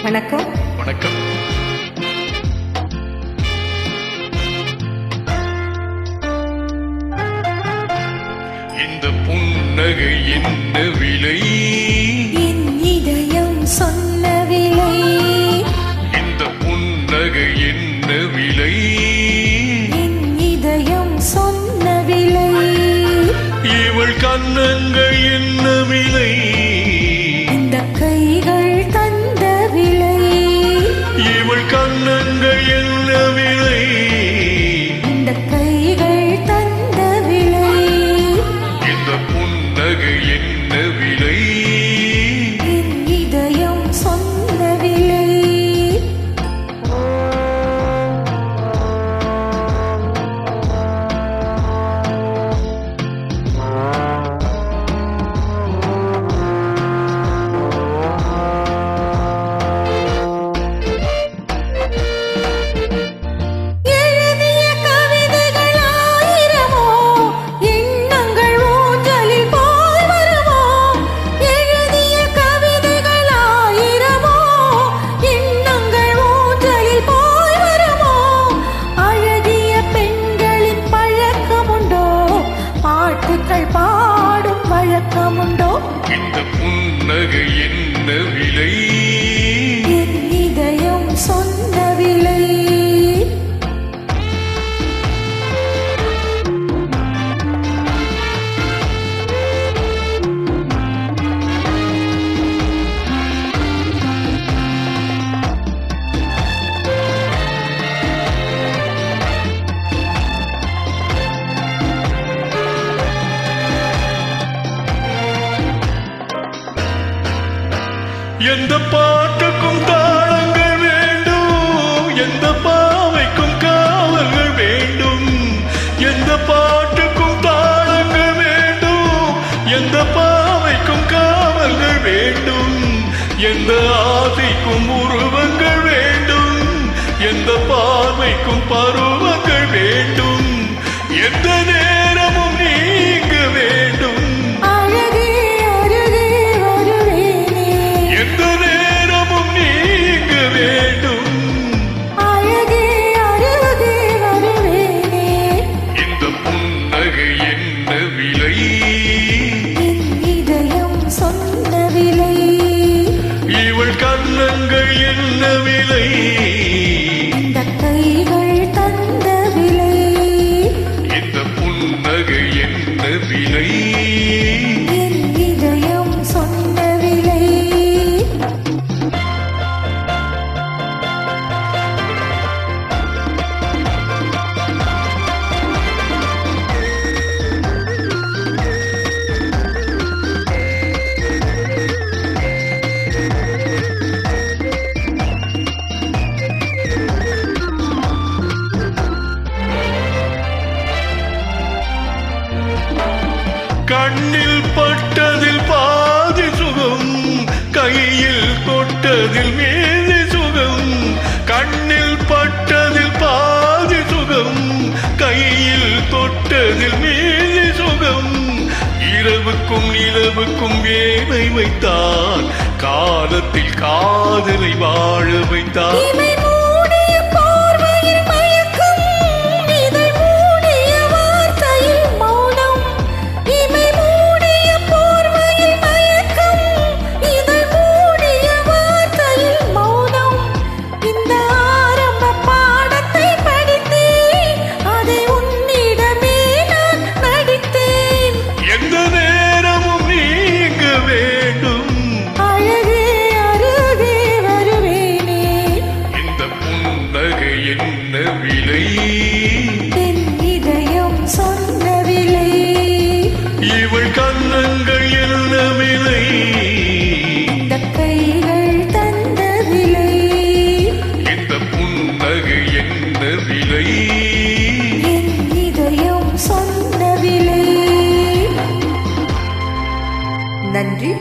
வணக்கம். வணக்கம். இந்த புன்னகை என்ன விலை? என் இதயம் சொன்ன விலை. இந்த புன்னகை என்ன விலை? என் இதயம் சொன்ன விலை. இவள் கன்னங்கள் என்ன விலை? இந்த கைகள் தந்த விலை. இவள் கன்னங்கள் என்ன விலை? இந்த கைகள் தந்த விலை. இந்த புன்னகை என்ன விலை? என் இதயம் சொன்ன விலை. பாடும் வழக்கமுண்டோ? இந்த புன்னகை என்ன விலை? என் இதயம் சொன்ன விலை. எந்த பாட்டுக்கும் தாளங்கள் வேண்டும், எந்த பாவைக்கும் காவல்கள் வேண்டும். எந்த பாட்டுக்கும் தாளங்கள் வேண்டும், எந்த பாவைக்கும் காவல்கள் வேண்டும். எந்த ஆசைக்கும் உருவங்கள் வேண்டும், எந்த பார்வைக்கும் பருவங்கள் வேண்டும். எந்த நேரமும் நீங்க வேண்டும். எந்த நேரமும் நீங்க வேண்டும். இந்த புன்னகை என்ன விலை? என் இதயம் சொன்ன விலை. இவள் கன்னங்கள் என்ன விலை? இந்த கைகள் தந்த விலை. இந்த புன்னகை என்ன விலை? என் இதயம் சொன்ன விலை. கண்ணில் பட்டதில் பாதி சுகம், கையில் தொட்டதில் மீதி சுகம். கண்ணில் பட்டதில் பாதி சுகம், கையில் தொட்டதில் மீதி சுகம். இரவுக்கும் நிலவுக்கும் வேலை வைத்தார், காலத்தில் காதலை வாழ வைத்தார். என்ன விலை? என் இதயம் சொன்ன விலை. இவள் கன்னங்கள் என்ன விலை? இந்த கைகள் தந்த விலை. இந்த புன்னகை என்ன விலை? என் இதயம் சொன்ன விலை. நன்றி.